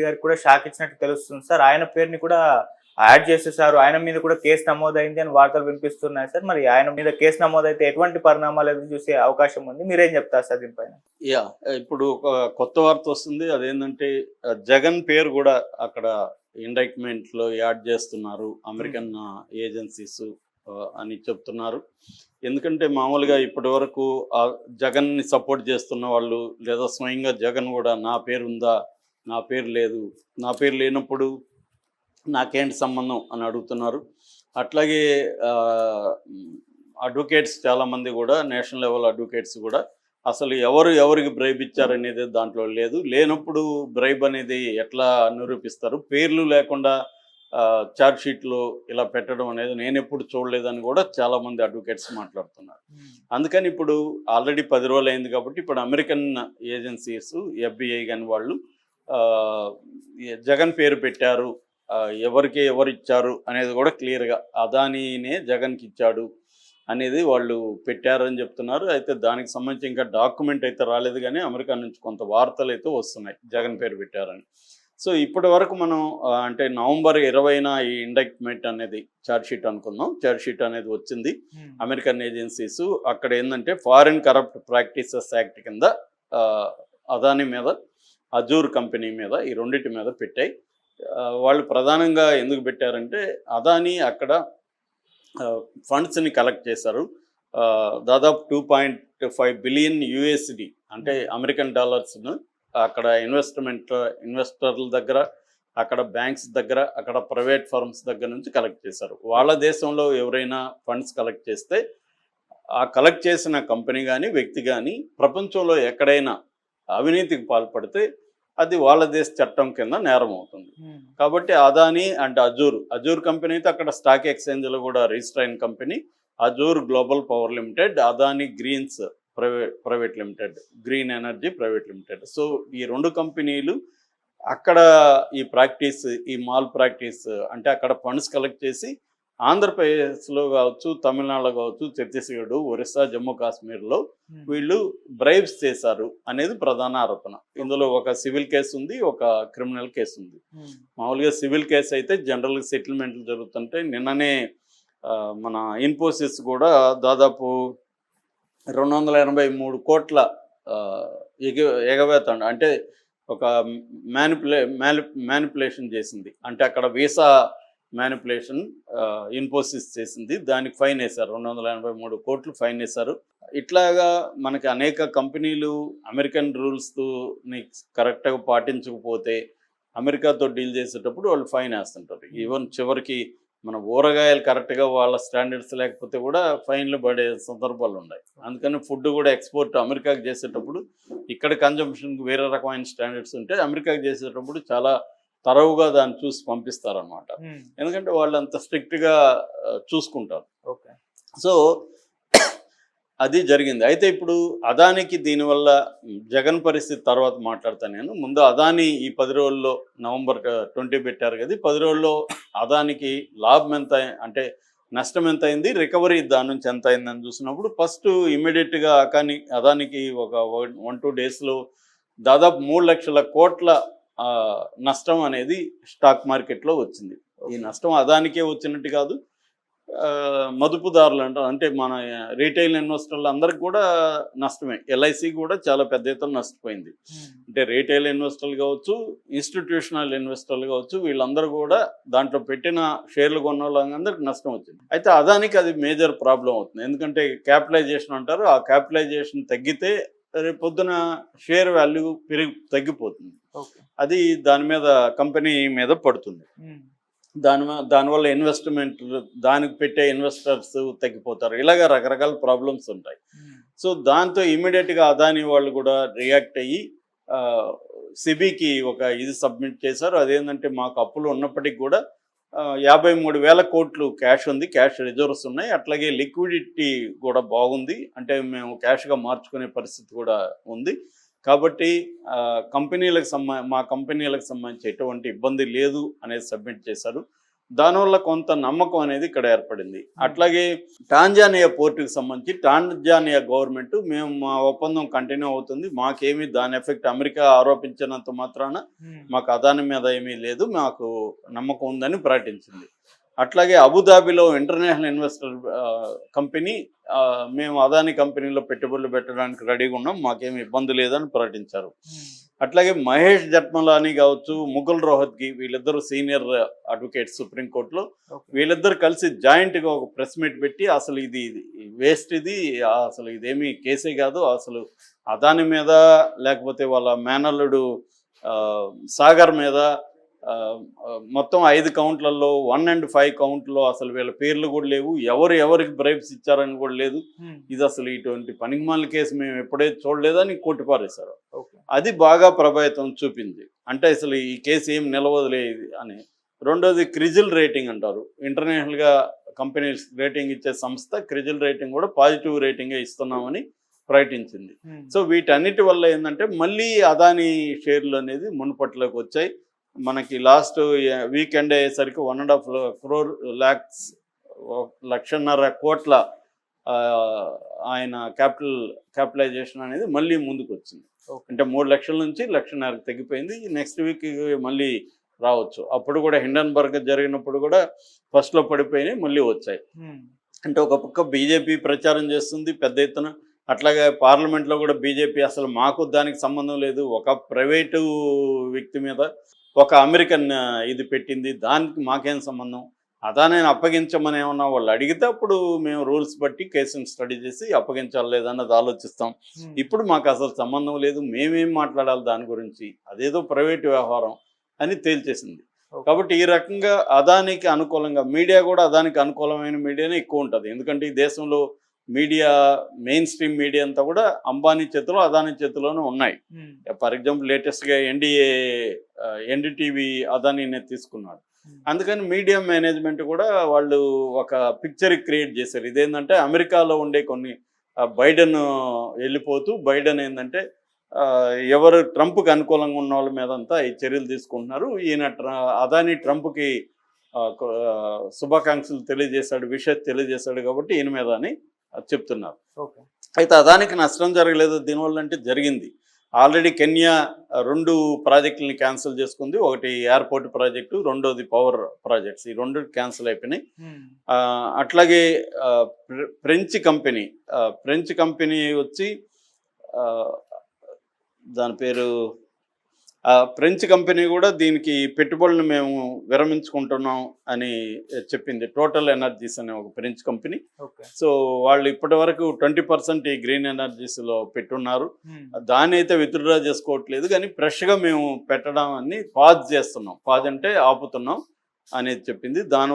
గారికి కూడా షాక్ ఇచ్చినట్టు తెలుస్తుంది సార్. ఆయన పేరుని కూడా యాడ్ చేసేసారు. ఆయన మీద కూడా కేసు నమోదైంది అని వార్తలు వినిపిస్తున్నాయి సార్. మరి ఆయన మీద కేసు నమోదైతే ఎటువంటి పరిణామాలు ఎదురు చూసే అవకాశం ఉంది? మీరేం చెప్తారు సార్ దీనిపైన? ఇప్పుడు ఒక కొత్త వార్త వస్తుంది. అదేంటంటే జగన్ పేరు కూడా అక్కడ ఇండైట్మెంట్ లో యాడ్ చేస్తున్నారు అమెరికన్ ఏజెన్సీస్ అని చెప్తున్నారు. ఎందుకంటే మామూలుగా ఇప్పటి వరకు జగన్ ని సపోర్ట్ చేస్తున్న వాళ్ళు లేదా స్వయంగా జగన్ కూడా నా పేరు ఉందా, నా పేరు లేదు, నా పేరు లేనప్పుడు నాకేంటి సంబంధం అని అడుగుతున్నారు. అట్లాగే అడ్వకేట్స్ చాలామంది కూడా నేషనల్ లెవెల్ అడ్వకేట్స్ కూడా అసలు ఎవరికి బ్రైబ్ ఇచ్చారనేది దాంట్లో లేనప్పుడు బ్రైబ్ అనేది ఎట్లా నిరూపిస్తారు, పేర్లు లేకుండా ఛార్జ్ షీట్లో ఇలా పెట్టడం అనేది నేను ఎప్పుడు చూడలేదని కూడా చాలామంది అడ్వకేట్స్ మాట్లాడుతున్నారు. అందుకని ఇప్పుడు ఆల్రెడీ 10 రోజులు అయింది కాబట్టి ఇప్పుడు అమెరికన్ ఏజెన్సీస్ FBI కానీ వాళ్ళు జగన్ పేరు పెట్టారు, ఎవరు ఇచ్చారు అనేది కూడా క్లియర్గా అదానీనే జగన్కి ఇచ్చాడు అనేది వాళ్ళు పెట్టారని చెప్తున్నారు. అయితే దానికి సంబంధించి ఇంకా డాక్యుమెంట్ అయితే రాలేదు, కానీ అమెరికా నుంచి కొంత వార్తలు అయితే వస్తున్నాయి జగన్ పేరు పెట్టారని. సో ఇప్పటి వరకు మనం అంటే నవంబర్ 20న ఈ ఇండైట్మెంట్ అనేది ఛార్జ్షీట్ అనుకుందాం, ఛార్జ్షీట్ అనేది వచ్చింది అమెరికన్ ఏజెన్సీస్. అక్కడ ఏంటంటే ఫారిన్ కరప్ట్ ప్రాక్టీసెస్ యాక్ట్ కింద అదానీ మీద, అజూర్ కంపెనీ మీద, ఈ రెండింటి మీద పెట్టాయి. వాళ్ళు ప్రధానంగా ఎందుకు పెట్టారంటే అదానీ అక్కడ ఫండ్స్ని కలెక్ట్ చేశారు. దాదాపు 2.5 బిలియన్ USD అంటే అమెరికన్ డాలర్స్ను అక్కడ ఇన్వెస్టర్ల దగ్గర, అక్కడ బ్యాంక్స్ దగ్గర, అక్కడ ప్రైవేట్ ఫర్మ్స్ దగ్గర నుంచి కలెక్ట్ చేశారు. వాళ్ళ దేశంలో ఎవరైనా ఫండ్స్ కలెక్ట్ చేస్తే ఆ కలెక్ట్ చేసిన కంపెనీ కానీ వ్యక్తి కానీ ప్రపంచంలో ఎక్కడైనా అవినీతికి పాల్పడితే అది వాళ్ళ దేశ చట్టం కింద నేరం అవుతుంది. కాబట్టి అదానీ అండ్ అజూర్ కంపెనీ అయితే అక్కడ స్టాక్ ఎక్స్చేంజ్లో కూడా రిజిస్టర్ అయిన company Azure Global Power Limited, Adani greens private limited, green energy private limited. So ఈ రెండు కంపెనీలు అక్కడ ఈ మాల్ ప్రాక్టీస్ అంటే అక్కడ ఫండ్స్ కలెక్ట్ చేసి ఆంధ్రప్రదేశ్లో కావచ్చు, తమిళనాడులో కావచ్చు, ఛత్తీస్గఢ్, ఒరిస్సా, జమ్మూ కాశ్మీర్లో వీళ్ళు బ్రైబ్స్ చేశారు అనేది ప్రధాన ఆరోపణ. ఇందులో ఒక సివిల్ కేసు ఉంది, ఒక క్రిమినల్ కేసు ఉంది. మామూలుగా సివిల్ కేసు అయితే జనరల్గా సెటిల్మెంట్లు జరుగుతుంటే నిన్ననే మన ఇన్ఫోసిస్ కూడా దాదాపు 283 కోట్ల ఎగవేత అంటే ఒక మ్యానిపులేషన్ చేసింది. అంటే అక్కడ వీసా మ్యానిపులేషన్ ఇన్ఫోసిస్ చేసింది, దానికి ఫైన్ వేశారు, 283 కోట్లు ఫైన్ వేశారు. ఇట్లాగా మనకి అనేక కంపెనీలు అమెరికన్ రూల్స్ని కరెక్ట్గా పాటించకపోతే అమెరికాతో డీల్ చేసేటప్పుడు వాళ్ళు ఫైన్ వేస్తుంటారు. ఈవెన్ చివరికి మన ఊరగాయలు కరెక్ట్గా వాళ్ళ స్టాండర్డ్స్ లేకపోతే కూడా ఫైన్లు పడే సందర్భాలు ఉన్నాయి. అందుకని ఫుడ్ కూడా ఎక్స్పోర్ట్ అమెరికాకి చేసేటప్పుడు ఇక్కడ కన్జంప్షన్కి వేరే రకమైన స్టాండర్డ్స్ ఉంటే అమెరికాకి చేసేటప్పుడు చాలా తరవుగా దాన్ని చూసి పంపిస్తారనమాట. ఎందుకంటే వాళ్ళు అంత స్ట్రిక్ట్గా చూసుకుంటారు. సో అది జరిగింది. అయితే ఇప్పుడు అదానికి దీనివల్ల జగన్ పరిస్థితి తర్వాత మాట్లాడతాను నేను. ముందు అదాని ఈ 10 రోజుల్లో నవంబర్ 20 పెట్టారు కదా, 10 రోజుల్లో అదానికి లాభం ఎంత అంటే నష్టం ఎంత అయింది, రికవరీ దాని నుంచి ఎంత అయిందని చూసినప్పుడు ఫస్ట్ ఇమ్మీడియట్గా అదానికి ఒక 1-2 డేస్లో దాదాపు 3 లక్షల కోట్ల నష్టం అనేది స్టాక్ మార్కెట్లో వచ్చింది. ఈ నష్టం అదానికే వచ్చినట్టు కాదు, మదుపుదారులు అంటే మన రీటైల్ ఇన్వెస్టర్లు అందరికి కూడా నష్టమే. LIC కూడా చాలా పెద్ద ఎత్తున నష్టపోయింది. అంటే రీటైల్ ఇన్వెస్టర్లు కావచ్చు, ఇన్స్టిట్యూషనల్ ఇన్వెస్టర్లు కావచ్చు, వీళ్ళందరూ కూడా దాంట్లో పెట్టిన షేర్లు కొన్న వాళ్ళందరికీ నష్టం వచ్చింది. అయితే అదానికి అది మేజర్ ప్రాబ్లం అవుతుంది. ఎందుకంటే క్యాపిటలైజేషన్ అంటారు, ఆ క్యాపిటలైజేషన్ తగ్గితే రేపు పొద్దున షేర్ వాల్యూ తగ్గిపోతుంది. అది దాని మీద కంపెనీ మీద పడుతుంది. దానివల్ల ఇన్వెస్ట్మెంట్ దానికి పెట్టే ఇన్వెస్టర్స్ తగ్గిపోతారు. ఇలాగ రకరకాల ప్రాబ్లమ్స్ ఉంటాయి. సో దాంతో ఇమీడియట్గా అదానీ వాళ్ళు కూడా రియాక్ట్ అయ్యి సిబికి ఒక ఇది సబ్మిట్ చేశారు. అదేంటంటే మాకు అప్పులు ఉన్నప్పటికీ కూడా 53,000 కోట్లు క్యాష్ ఉంది, క్యాష్ రిజర్వ్స్ ఉన్నాయి, అట్లాగే లిక్విడిటీ కూడా బాగుంది, అంటే మేము క్యాష్గా మార్చుకునే పరిస్థితి కూడా ఉంది. కాబట్టి మా కంపెనీలకు సంబంధించి ఎటువంటి ఇబ్బంది లేదు అనేది సబ్మిట్ చేశారు. దానివల్ల కొంత నమ్మకం అనేది ఇక్కడ ఏర్పడింది. అట్లాగే టాంజానియా పోర్టుకి సంబంధించి టాంజానియా గవర్నమెంట్ మేము మా ఒప్పందం కంటిన్యూ అవుతుంది, మాకేమీ దాని ఎఫెక్ట్ అమెరికా ఆరోపించినంత మాత్రాన మాకు అదాని మీద ఏమీ లేదు, మాకు నమ్మకం ఉందని ప్రకటించింది. అట్లాగే అబుదాబిలో ఇంటర్నేషనల్ ఇన్వెస్టర్ కంపెనీ మేము అదాని కంపెనీలో పెట్టుబడులు పెట్టడానికి రెడీగా ఉన్నాం, మాకేమి ఇబ్బంది లేదని ప్రకటించారు. అట్లాగే మహేష్ జట్మలాని కావచ్చు, ముకుల్ రోహత్గి, వీళ్ళిద్దరు సీనియర్ అడ్వకేట్స్ సుప్రీంకోర్టులో, వీళ్ళిద్దరు కలిసి జాయింట్గా ఒక ప్రెస్ మీట్ పెట్టి అసలు ఇది వేస్ట్, ఇది అసలు ఇదేమీ కేసే కాదు, అసలు అదాని మీద లేకపోతే వాళ్ళ మేనల్లుడు సాగర్ మీద మొత్తం 5 కౌంట్లలో 1 and 5 కౌంట్లో అసలు వీళ్ళ పేర్లు కూడా లేవు, ఎవరికి బ్రైబ్స్ ఇచ్చారని కూడా లేదు, ఇది అసలు ఇటువంటి పనికిమాల కేసు మేము ఎప్పుడైతే చూడలేదని కొట్టిపారేశారు. అది బాగా ప్రభావితం చూపింది. అంటే అసలు ఈ కేసు ఏం నిలవదులేదు అని. రెండోది క్రిజిల్ రేటింగ్ అంటారు, ఇంటర్నేషనల్గా కంపెనీస్ రేటింగ్ ఇచ్చే సంస్థ క్రిజిల్ రేటింగ్ కూడా పాజిటివ్ రేటింగే ఇస్తున్నామని ప్రకటించింది. సో వీటన్నిటి వల్ల ఏంటంటే మళ్ళీ అదాని షేర్లు అనేది మునుపట్లోకి వచ్చాయి. మనకి లాస్ట్ వీకెండ్ అయ్యేసరికి 1.5 crore lakhs 1.5 కోట్ల ఆయన క్యాపిటలైజేషన్ అనేది మళ్ళీ ముందుకు వచ్చింది. అంటే 3 లక్షల నుంచి 1.5 తగ్గిపోయింది. నెక్స్ట్ వీక్ మళ్ళీ రావచ్చు. అప్పుడు కూడా హిండన్బర్గ్ జరిగినప్పుడు కూడా ఫస్ట్లో పడిపోయినాయి, మళ్ళీ వచ్చాయి. అంటే ఒక పక్క బీజేపీ ప్రచారం చేస్తుంది పెద్ద ఎత్తున, అట్లాగే పార్లమెంట్లో కూడా బీజేపీ అసలు మాకు దానికి సంబంధం లేదు, ఒక ప్రైవేటు వ్యక్తి మీద ఒక అమెరికన్ ఇది పెట్టింది, దానికి మాకేం సంబంధం, అదాని అప్పగించమని ఏమన్నా వాళ్ళు అడిగితే అప్పుడు మేము రూల్స్ బట్టి కేసుని స్టడీ చేసి అప్పగించాలి లేదన్నది ఆలోచిస్తాం. ఇప్పుడు మాకు అసలు సంబంధం లేదు, మేమేం మాట్లాడాలి దాని గురించి, అదేదో ప్రైవేట్ వ్యవహారం అని తేల్చేసింది. కాబట్టి ఈ రకంగా అదానికి అనుకూలంగా మీడియా కూడా అదానికి అనుకూలమైన మీడియానే ఎక్కువ ఉంటుంది. ఎందుకంటే ఈ దేశంలో మీడియా మెయిన్ స్ట్రీమ్ మీడియా అంతా కూడా అంబానీ చేతిలో అదాని చేతిలోనే ఉన్నాయి. ఫర్ ఎగ్జాంపుల్ లేటెస్ట్గా ఎన్డీటీవీ అదానినే తీసుకున్నాడు. అందుకని మీడియా మేనేజ్మెంట్ కూడా వాళ్ళు ఒక పిక్చర్ క్రియేట్ చేశారు. ఇదేంటంటే అమెరికాలో ఉండే కొన్ని బైడెన్ వెళ్ళిపోతూ బైడెన్ ఏంటంటే ఎవరు ట్రంప్కి అనుకూలంగా ఉన్న వాళ్ళ మీద అంతా ఈ చర్యలు తీసుకుంటున్నారు, ఈయన అదాని ట్రంప్కి శుభాకాంక్షలు తెలియజేశాడు, విషయం తెలియజేశాడు కాబట్టి ఈయన మీద అని చెప్తున్నారు. అయితే అదానికి నష్టం జరగలేదు దీనివల్ల అంటే జరిగింది. ఆల్రెడీ కెన్యా 2 ప్రాజెక్టులని క్యాన్సిల్ చేసుకుంది. ఒకటి ఎయిర్పోర్ట్ ప్రాజెక్టు, రెండోది పవర్ ప్రాజెక్ట్స్, ఈ 2 క్యాన్సిల్ అయిపోయినాయి. అట్లాగే ఫ్రెంచ్ కంపెనీ వచ్చి దాని పేరు ఫ్రెంచ్ కంపెనీ కూడా దీనికి పెట్టుబడులను మేము విరమించుకుంటున్నాం అని చెప్పింది. టోటల్ ఎనర్జీస్ అనే ఒక ఫ్రెంచ్ కంపెనీ. సో వాళ్ళు ఇప్పటి వరకు 20% ఈ గ్రీన్ ఎనర్జీస్లో పెట్టున్నారు, దాన్ని అయితే విత్డ్రా చేసుకోవట్లేదు, కానీ ఫ్రెష్గా మేము పెట్టడం అని పాజ్ చేస్తున్నాం, పాజ్ అంటే ఆపుతున్నాం అనేది చెప్పింది. దాని